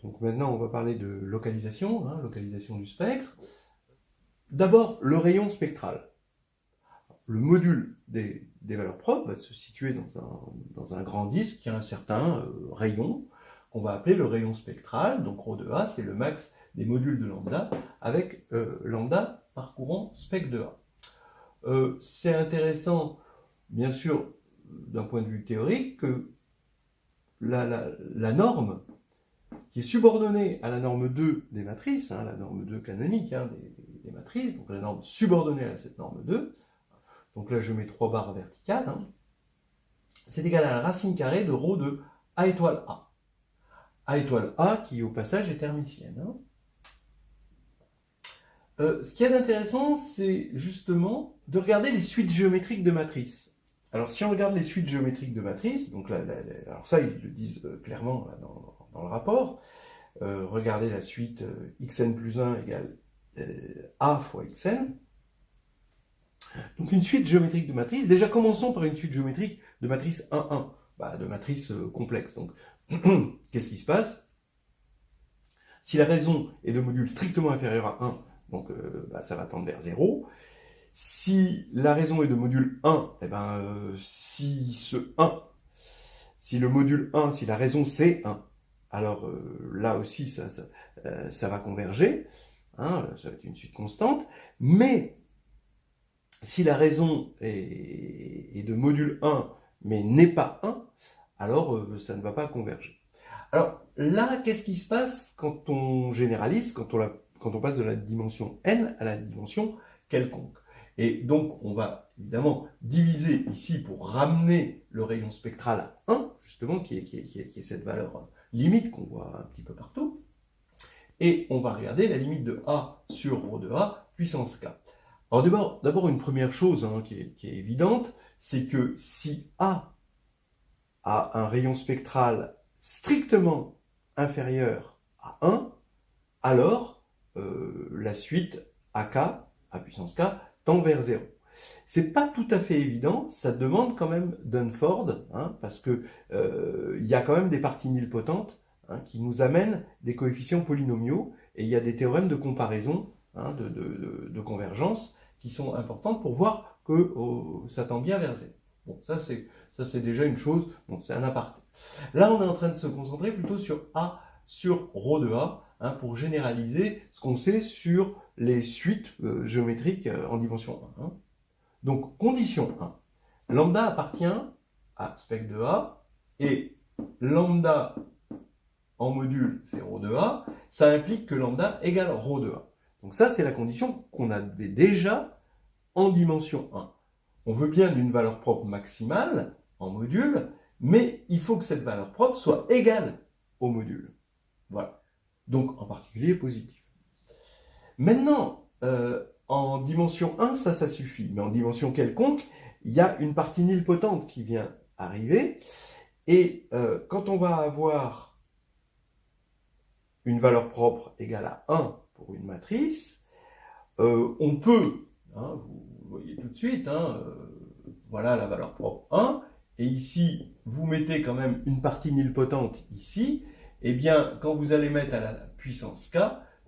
Donc maintenant, on va parler de localisation, localisation du spectre. D'abord, le rayon spectral. Le module des valeurs propres va se situer dans un grand disque qui a un certain rayon, qu'on va appeler le rayon spectral. Donc ρ de A, c'est le max des modules de lambda, avec lambda parcourant spec de A. C'est intéressant, bien sûr, d'un point de vue théorique, que la norme qui est subordonnée à la norme 2 des matrices, la norme 2 canonique des matrices, donc la norme subordonnée à cette norme 2, donc là je mets 3 barres verticales, c'est égal à la racine carrée de ρ de A étoile A. A étoile A qui au passage est hermitienne. Ce qu'il y a d'intéressant, c'est justement de regarder les suites géométriques de matrices. Alors si on regarde les suites géométriques de matrices, donc là, alors ça ils le disent clairement là, dans le rapport, regardez la suite xn plus 1 égale A fois xn. Donc une suite géométrique de matrices, déjà commençons par une suite géométrique de matrice 1, 1, de matrice complexe. Donc qu'est-ce qui se passe? Si la raison est de module strictement inférieur à 1, donc ça va tendre vers 0. Si la raison est de module 1, si le module 1, si la raison c'est 1, alors là aussi ça va converger, ça va être une suite constante, mais si la raison est de module 1, mais n'est pas 1, alors ça ne va pas converger. Alors là, qu'est-ce qui se passe quand on généralise, quand on passe de la dimension n à la dimension quelconque? Et donc, on va évidemment diviser ici pour ramener le rayon spectral à 1, justement, qui est cette valeur limite qu'on voit un petit peu partout. Et on va regarder la limite de A sur ρ de A puissance k. Alors d'abord une première chose qui est évidente, c'est que si A a un rayon spectral strictement inférieur à 1, alors la suite AK, A puissance k, tend vers 0. C'est pas tout à fait évident, ça demande quand même Dunford, parce que il y a quand même des parties nilpotentes qui nous amènent des coefficients polynomiaux, et il y a des théorèmes de comparaison, de convergence, qui sont importantes pour voir que ça tend bien vers 0. Bon, ça c'est déjà une chose, bon, c'est un aparté. Là, on est en train de se concentrer plutôt sur A sur ρ de A, pour généraliser ce qu'on sait sur les suites géométriques en dimension 1. Donc, condition 1. Lambda appartient à spec de A, et lambda en module, c'est ρ de A, ça implique que lambda égale ρ de A. Donc ça, c'est la condition qu'on avait déjà en dimension 1. On veut bien d'une valeur propre maximale en module, mais il faut que cette valeur propre soit égale au module. Voilà. Donc, en particulier, positif. Maintenant, en dimension 1, ça suffit. Mais en dimension quelconque, il y a une partie nilpotente qui vient arriver. Et quand on va avoir une valeur propre égale à 1 pour une matrice, on peut, vous voyez tout de suite, voilà la valeur propre 1, et ici, vous mettez quand même une partie nilpotente ici, et bien, quand vous allez mettre à la puissance k,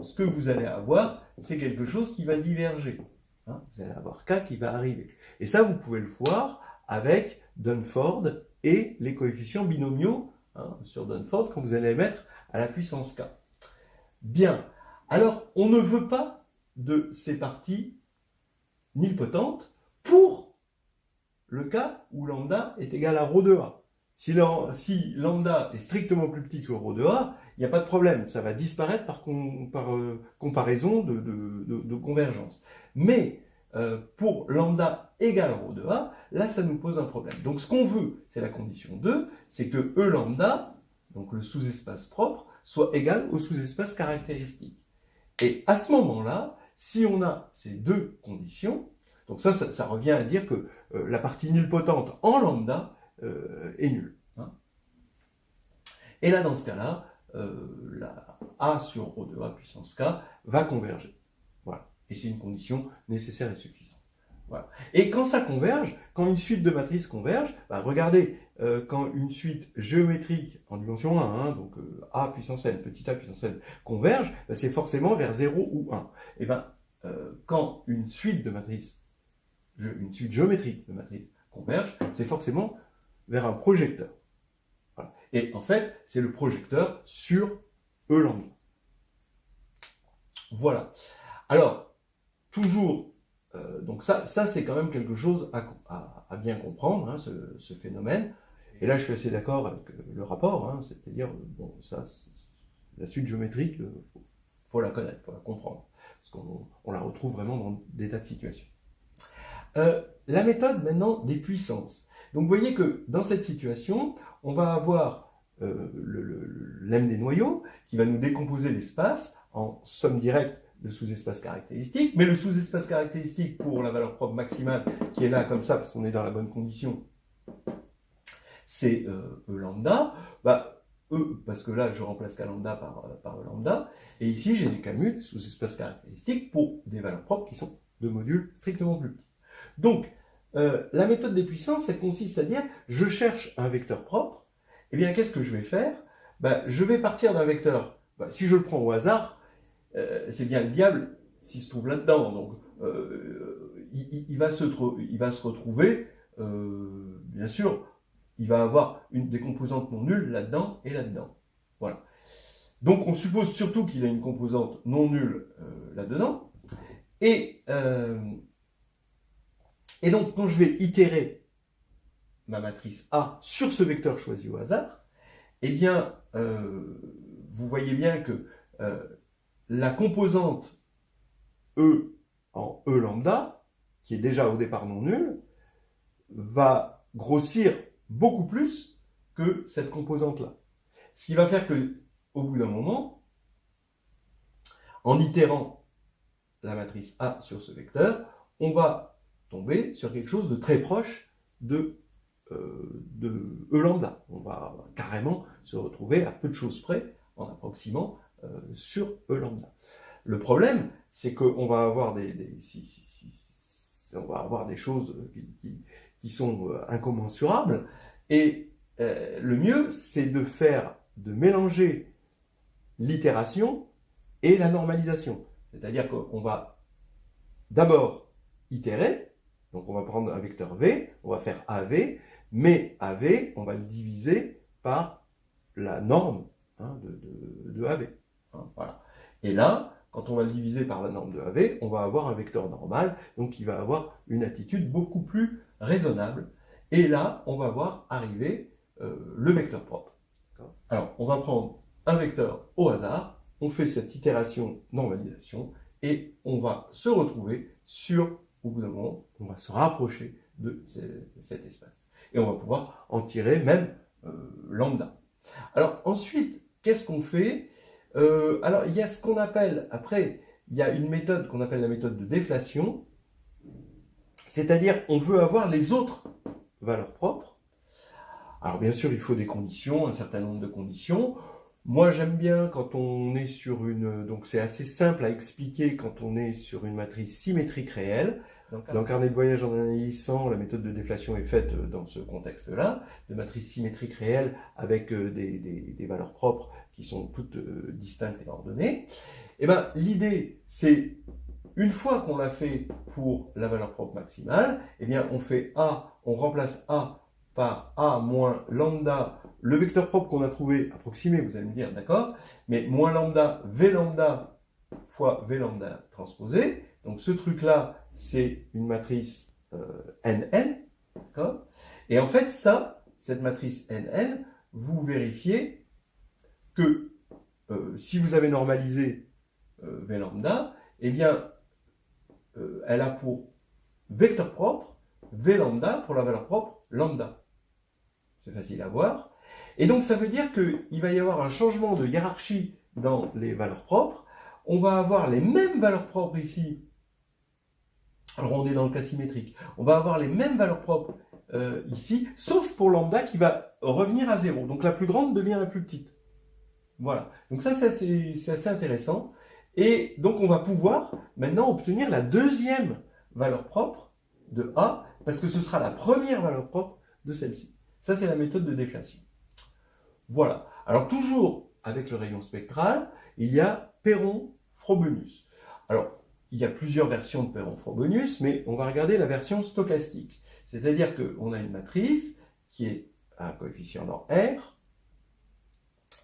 ce que vous allez avoir, c'est quelque chose qui va diverger. Vous allez avoir k qui va arriver. Et ça, vous pouvez le voir avec Dunford et les coefficients binomiaux sur Dunford quand vous allez mettre à la puissance k. Bien. Alors, on ne veut pas de ces parties nilpotentes pour le cas où lambda est égal à ρ de A. Si lambda est strictement plus petit que ρ de A, il n'y a pas de problème, ça va disparaître par comparaison de convergence. Mais pour lambda égale ρ de A, là ça nous pose un problème. Donc ce qu'on veut, c'est la condition 2, c'est que E lambda, donc le sous-espace propre, soit égal au sous-espace caractéristique. Et à ce moment-là, si on a ces deux conditions, donc ça revient à dire que la partie nilpotente en lambda est nulle. Et là, dans ce cas-là, la A sur ρ de A puissance k va converger. Voilà. Et c'est une condition nécessaire et suffisante. Voilà. Et quand ça converge, quand une suite de matrices converge, bah regardez, quand une suite géométrique en dimension 1, donc a puissance n, petit a puissance n, converge, bah c'est forcément vers 0 ou 1. Et ben, quand une suite de matrices, une suite géométrique de matrices converge, c'est forcément vers un projecteur. Voilà. Et en fait, c'est le projecteur sur E lambda. Voilà. Alors, toujours, donc ça c'est quand même quelque chose à bien comprendre, hein, ce phénomène. Et là, je suis assez d'accord avec le rapport, hein, c'est-à-dire, bon, ça, la suite géométrique, faut la connaître, faut la comprendre, parce qu'on la retrouve vraiment dans des tas de situations. La méthode maintenant des puissances. Donc, vous voyez que dans cette situation, on va avoir l'em des noyaux qui va nous décomposer l'espace en somme directe de sous-espace caractéristique, mais le sous-espace caractéristique pour la valeur propre maximale qui est là comme ça parce qu'on est dans la bonne condition, c'est E lambda. Bah, E, parce que là je remplace K lambda par E lambda, et ici j'ai des Kmu, sous-espace caractéristique, pour des valeurs propres qui sont de modules strictement plus petits. Donc, la méthode des puissances, elle consiste à dire, je cherche un vecteur propre, et bien qu'est-ce que je vais faire? Bah, je vais partir d'un vecteur, bah, si je le prends au hasard, c'est bien le diable s'il se trouve là-dedans. Donc, il va se retrouver, bien sûr, il va avoir des composantes non nulles là-dedans et là-dedans. Voilà. Donc, on suppose surtout qu'il a une composante non nulle là-dedans. Et donc, quand je vais itérer ma matrice A sur ce vecteur choisi au hasard, eh bien, vous voyez bien que la composante E en E lambda, qui est déjà au départ non nulle, va grossir beaucoup plus que cette composante-là. Ce qui va faire que, au bout d'un moment, en itérant la matrice A sur ce vecteur, on va tomber sur quelque chose de très proche de E lambda. On va carrément se retrouver à peu de choses près, en approximant sur E lambda. Le problème, c'est qu'on va avoir on va avoir des choses qui sont incommensurables, et le mieux, c'est de mélanger l'itération et la normalisation. C'est-à-dire qu'on va d'abord itérer, donc on va prendre un vecteur V, on va faire AV, mais AV, on va le diviser par la norme de AV. Hein, voilà. Et là, quand on va le diviser par la norme de AV, on va avoir un vecteur normal, donc qui va avoir une attitude beaucoup plus raisonnable. Et là, on va voir arriver le vecteur propre. Alors, on va prendre un vecteur au hasard, on fait cette itération normalisation, et on va se retrouver sur, au bout d'un moment, on va se rapprocher de cet espace. Et on va pouvoir en tirer même lambda. Alors ensuite, qu'est-ce qu'on fait? Alors il y a ce qu'on appelle, après, il y a une méthode qu'on appelle la méthode de déflation, c'est-à-dire on veut avoir les autres valeurs propres. Alors bien sûr, il faut des conditions, un certain nombre de conditions. Moi, j'aime bien quand on est sur donc c'est assez simple à expliquer quand on est sur une matrice symétrique réelle. Dans Carnet de voyage en analysant, la méthode de déflation est faite dans ce contexte-là, de matrice symétrique réelle avec des valeurs propres qui sont toutes distinctes et ordonnées. Et ben, l'idée, c'est, une fois qu'on l'a fait pour la valeur propre maximale, eh bien, on fait A, on remplace A par A moins lambda, le vecteur propre qu'on a trouvé approximé, vous allez me dire, d'accord, mais moins lambda, V lambda fois V lambda transposé. Donc ce truc-là, c'est une matrice NN, d'accord. Et en fait, cette matrice NN, vous vérifiez que si vous avez normalisé V lambda, eh bien, elle a pour vecteur propre V lambda pour la valeur propre lambda. C'est facile à voir. Et donc, ça veut dire qu'il va y avoir un changement de hiérarchie dans les valeurs propres. On va avoir les mêmes valeurs propres ici. Alors, on est dans le cas symétrique. On va avoir les mêmes valeurs propres ici, sauf pour lambda qui va revenir à 0. Donc, la plus grande devient la plus petite. Voilà. Donc, ça, c'est assez intéressant. Et donc, on va pouvoir maintenant obtenir la deuxième valeur propre de A, parce que ce sera la première valeur propre de celle-ci. Ça, c'est la méthode de déflation. Voilà. Alors, toujours avec le rayon spectral, il y a Perron-Frobenius. Alors, il y a plusieurs versions de Perron-Frobenius, mais on va regarder la version stochastique. C'est-à-dire qu'on a une matrice qui est à un coefficient dans R,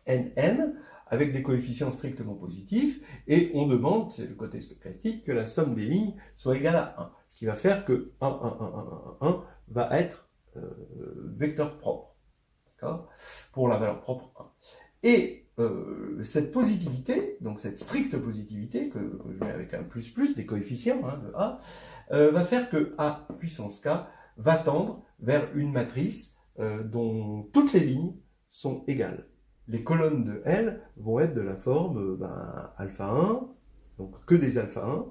Nn, avec des coefficients strictement positifs, et on demande, c'est le côté stochastique, que la somme des lignes soit égale à 1. Ce qui va faire que 1, 1, 1, 1, 1, 1 va être vecteur propre, d'accord, pour la valeur propre 1. Et cette positivité, donc cette stricte positivité, que je mets avec un plus, des coefficients de A, va faire que A puissance K va tendre vers une matrice dont toutes les lignes sont égales. Les colonnes de L vont être de la forme alpha 1, donc que des alpha 1,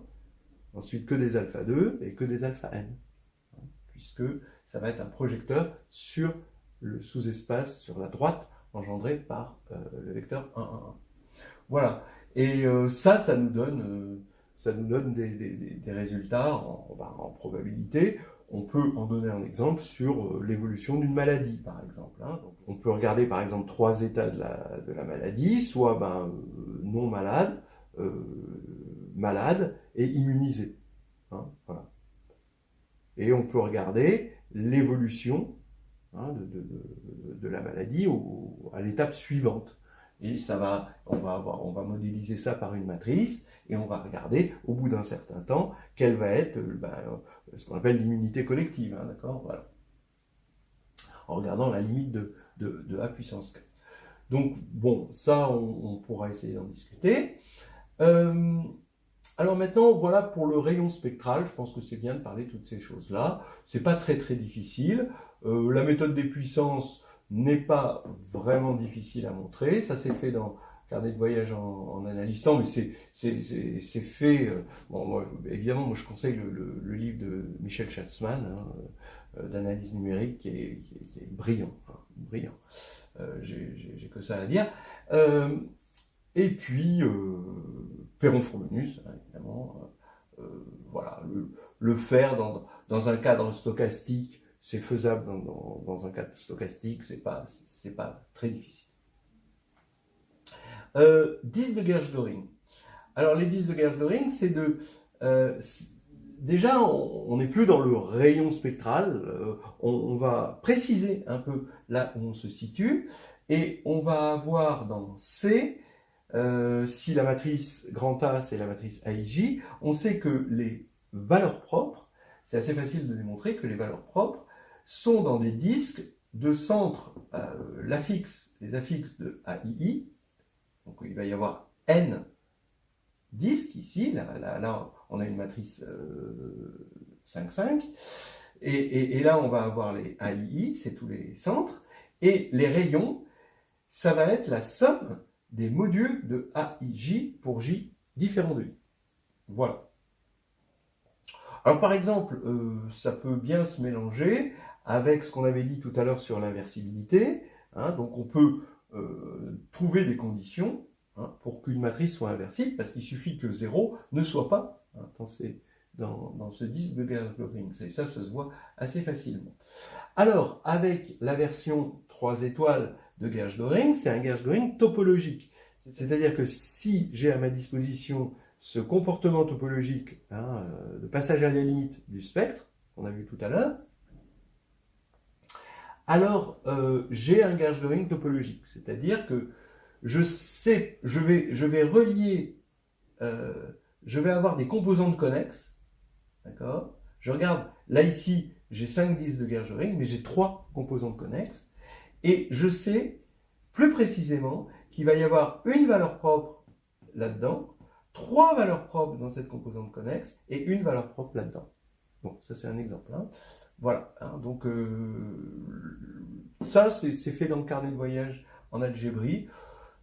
ensuite que des alpha 2 et que des alpha n, puisque ça va être un projecteur sur le sous-espace, sur la droite, engendré par le vecteur 1, 1, 1. Voilà. Et ça nous donne des résultats en probabilité. On peut en donner un exemple sur l'évolution d'une maladie, par exemple. Donc, on peut regarder, par exemple, 3 états de la maladie, soit non malade, malade et immunisé. Voilà. Et on peut regarder l'évolution de la maladie à l'étape suivante. Et on va modéliser ça par une matrice, et on va regarder, au bout d'un certain temps, quelle va être ce qu'on appelle l'immunité collective, d'accord, voilà. En regardant la limite de A puissance 4. Donc, bon, ça, on pourra essayer d'en discuter. Alors maintenant, voilà pour le rayon spectral, je pense que c'est bien de parler de toutes ces choses-là. C'est pas très très difficile. La méthode des puissances n'est pas vraiment difficile à montrer. Ça s'est fait dans Carnet de voyage en analyse temps, mais c'est fait. Évidemment, moi je conseille le livre de Michel Schatzman, d'analyse numérique, qui est brillant. Brillant. J'ai que ça à dire. Et puis, Perron-Frobenius, évidemment, voilà, le faire dans un cadre stochastique, c'est faisable dans un cadre stochastique, c'est pas très difficile. 10 de Gersh-Göring. Alors, les 10 de Gersh-Göring, c'est déjà, on n'est plus dans le rayon spectral, on va préciser un peu là où on se situe, et on va avoir dans C, si la matrice grand A, c'est la matrice AIJ, on sait que les valeurs propres, c'est assez facile de démontrer que les valeurs propres sont dans des disques de centre, les affixes de AII, donc il va y avoir N disques ici, là on a une matrice 5, 5, et là on va avoir les AII, c'est tous les centres, et les rayons, ça va être la somme des modules de AIJ pour J différents de I. Voilà. Alors par exemple, ça peut bien se mélanger avec ce qu'on avait dit tout à l'heure sur l'inversibilité. Donc on peut trouver des conditions pour qu'une matrice soit inversible, parce qu'il suffit que 0 ne soit pas dans ce disque de Gersh-Göring. Ça se voit assez facilement. Alors, avec la version 3 étoiles de Gersh-Göring, c'est un Gersh-Göring topologique. C'est-à-dire que si j'ai à ma disposition ce comportement topologique de passage à la limite du spectre, qu'on a vu tout à l'heure, alors j'ai un Gersh-Göring topologique. C'est-à-dire que je vais relier, je vais avoir des composantes connexes, d'accord? Je regarde, là ici, j'ai 5 disques de Gersh-Göring, mais j'ai 3 composantes connexes, et je sais plus précisément qu'il va y avoir une valeur propre là-dedans, 3 valeurs propres dans cette composante connexe, et une valeur propre là-dedans. Bon, ça c'est un exemple. Voilà, donc ça c'est fait dans le carnet de voyage en algébrie.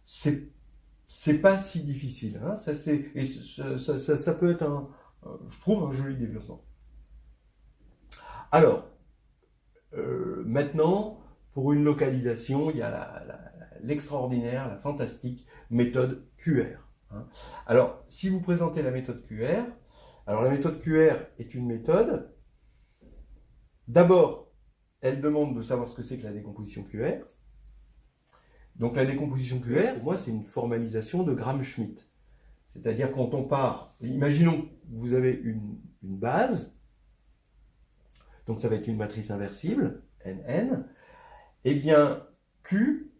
C'est pas si difficile. Ça peut être je trouve un joli développement. Alors, maintenant, pour une localisation, il y a l'extraordinaire, la fantastique méthode QR. Alors, si vous présentez la méthode QR, alors la méthode QR est une méthode D'abord, elle demande de savoir ce que c'est que la décomposition QR. Donc la décomposition QR, pour moi, c'est une formalisation de Gram-Schmidt. C'est-à-dire quand on part, imaginons que vous avez une base, donc ça va être une matrice inversible, NN, eh bien Q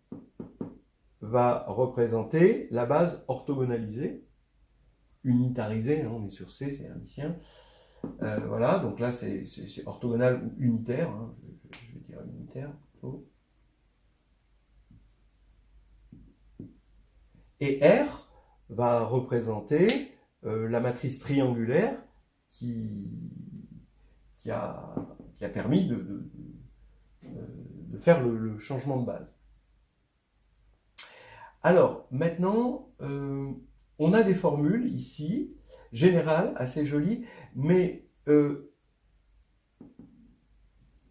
va représenter la base orthogonalisée, unitarisée, hein, on est sur C, c'est hermitien. Voilà, donc là c'est orthogonal ou unitaire, hein, je vais dire unitaire plutôt. Et R va représenter la matrice triangulaire qui a permis de faire le changement de base. Alors, maintenant, on a des formules ici, générales, assez jolies, mais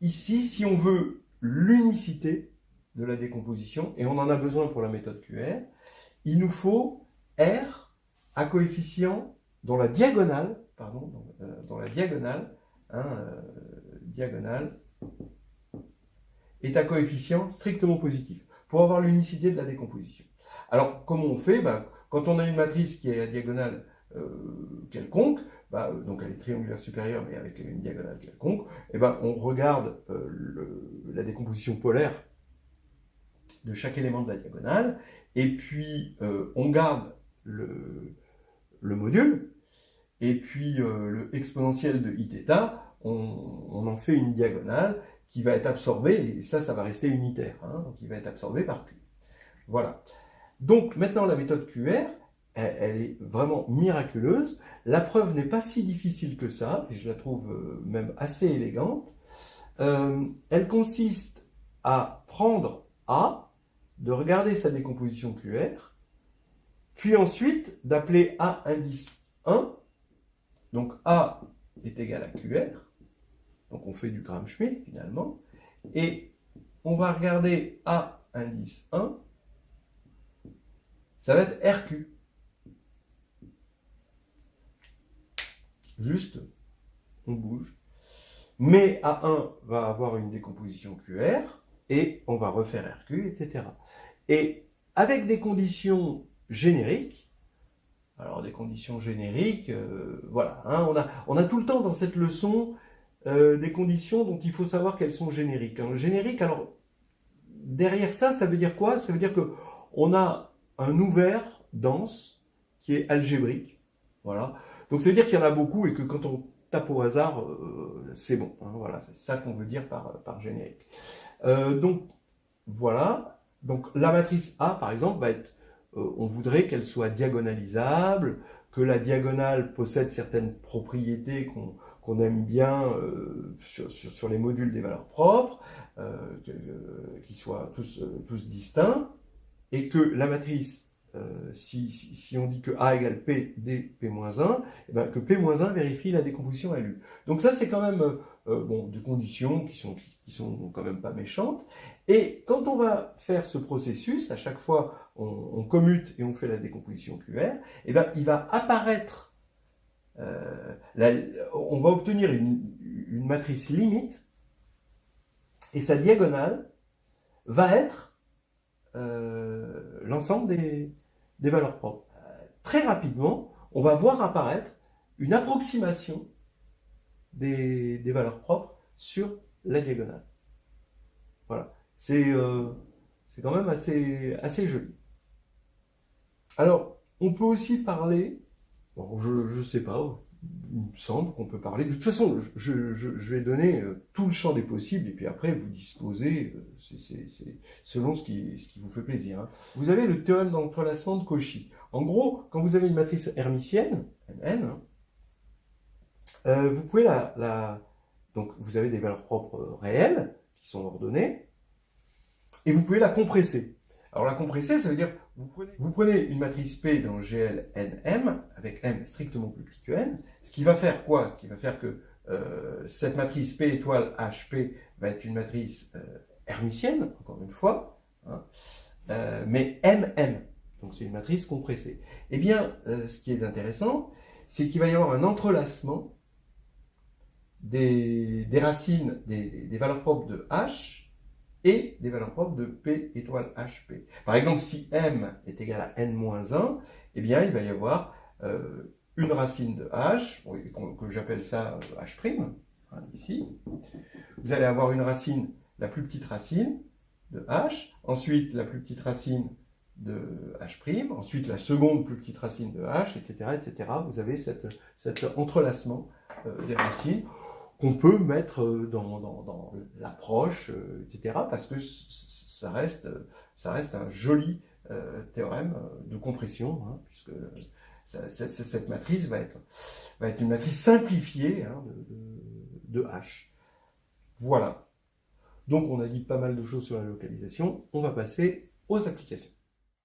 ici, si on veut l'unicité de la décomposition, et on en a besoin pour la méthode QR, il nous faut R à coefficient dans la diagonale, pardon, dans la diagonale, diagonale, est à coefficient strictement positif, pour avoir l'unicité de la décomposition. Alors, comment on fait? Quand on a une matrice qui est à diagonale quelconque, donc elle est triangulaire supérieure, mais avec une diagonale quelconque, on regarde la décomposition polaire de chaque élément de la diagonale, et puis on garde le module, et puis le exponentiel de iθ, on en fait une diagonale qui va être absorbée, et ça va rester unitaire, hein, donc il va être absorbé par Q. Voilà. Donc maintenant la méthode QR, elle est vraiment miraculeuse. La preuve n'est pas si difficile que ça, et je la trouve même assez élégante. Elle consiste à prendre A, de regarder sa décomposition QR, puis ensuite d'appeler A indice 1. Donc A est égal à QR. Donc on fait du Gram-Schmidt finalement. Et on va regarder A indice 1. Ça va être RQ. Juste, on bouge. Mais A1 va avoir une décomposition QR et on va refaire RQ, etc. Et avec des conditions génériques, alors des conditions génériques, voilà, hein, on a tout le temps dans cette leçon des conditions dont il faut savoir qu'elles sont génériques. Hein. Générique, alors derrière ça, ça veut dire quoi? Ça veut dire que on a un ouvert dense qui est algébrique, voilà. Donc ça veut dire qu'il y en a beaucoup et que quand on tape au hasard, c'est bon. Hein, voilà, c'est ça qu'on veut dire par générique. Donc voilà. Donc la matrice A, par exemple, va être, on voudrait qu'elle soit diagonalisable, que la diagonale possède certaines propriétés qu'on aime bien sur les modules des valeurs propres, qui soient tous distincts, et que la matrice, si on dit que A égale P, D, P-1, que P-1 vérifie la décomposition à LU. Donc ça, c'est quand même des conditions qui sont quand même pas méchantes. Et quand on va faire ce processus, à chaque fois, on commute et on fait la décomposition QR, il va apparaître, on va obtenir une matrice limite, et sa diagonale va être l'ensemble des valeurs propres. Très rapidement, on va voir apparaître une approximation des valeurs propres sur la diagonale. Voilà. C'est quand même assez joli. Alors, on peut aussi parler, bon, je sais pas, il me semble qu'on peut parler, de toute façon, je vais donner tout le champ des possibles, et puis après, vous disposez, c'est selon ce qui vous fait plaisir. Hein. Vous avez le théorème d'entrelacement de Cauchy. En gros, quand vous avez une matrice hermitienne, Mn, vous pouvez donc vous avez des valeurs propres réelles, qui sont ordonnées, et vous pouvez la compresser. Alors la compresser, ça veut dire, vous prenez une matrice P dans GL NM, avec M strictement plus petit que N, ce qui va faire quoi? Ce qui va faire que cette matrice P étoile HP va être une matrice hermitienne, encore une fois, hein, mais MM, donc c'est une matrice compressée. Eh bien, ce qui est intéressant, c'est qu'il va y avoir un entrelacement des racines, des valeurs propres de H et des valeurs propres de P étoile HP. Par exemple, si M est égal à N-1, eh bien, il va y avoir une racine de H, que j'appelle ça H', hein, ici. Vous allez avoir une racine, la plus petite racine de H, ensuite la plus petite racine de H', ensuite la seconde plus petite racine de H, etc. etc. Vous avez cet entrelacement des racines qu'on peut mettre dans l'approche, etc. parce que ça reste un joli théorème de compression, hein, puisque cette matrice va être une matrice simplifiée, hein, de H. Voilà. Donc on a dit pas mal de choses sur la localisation, on va passer aux applications.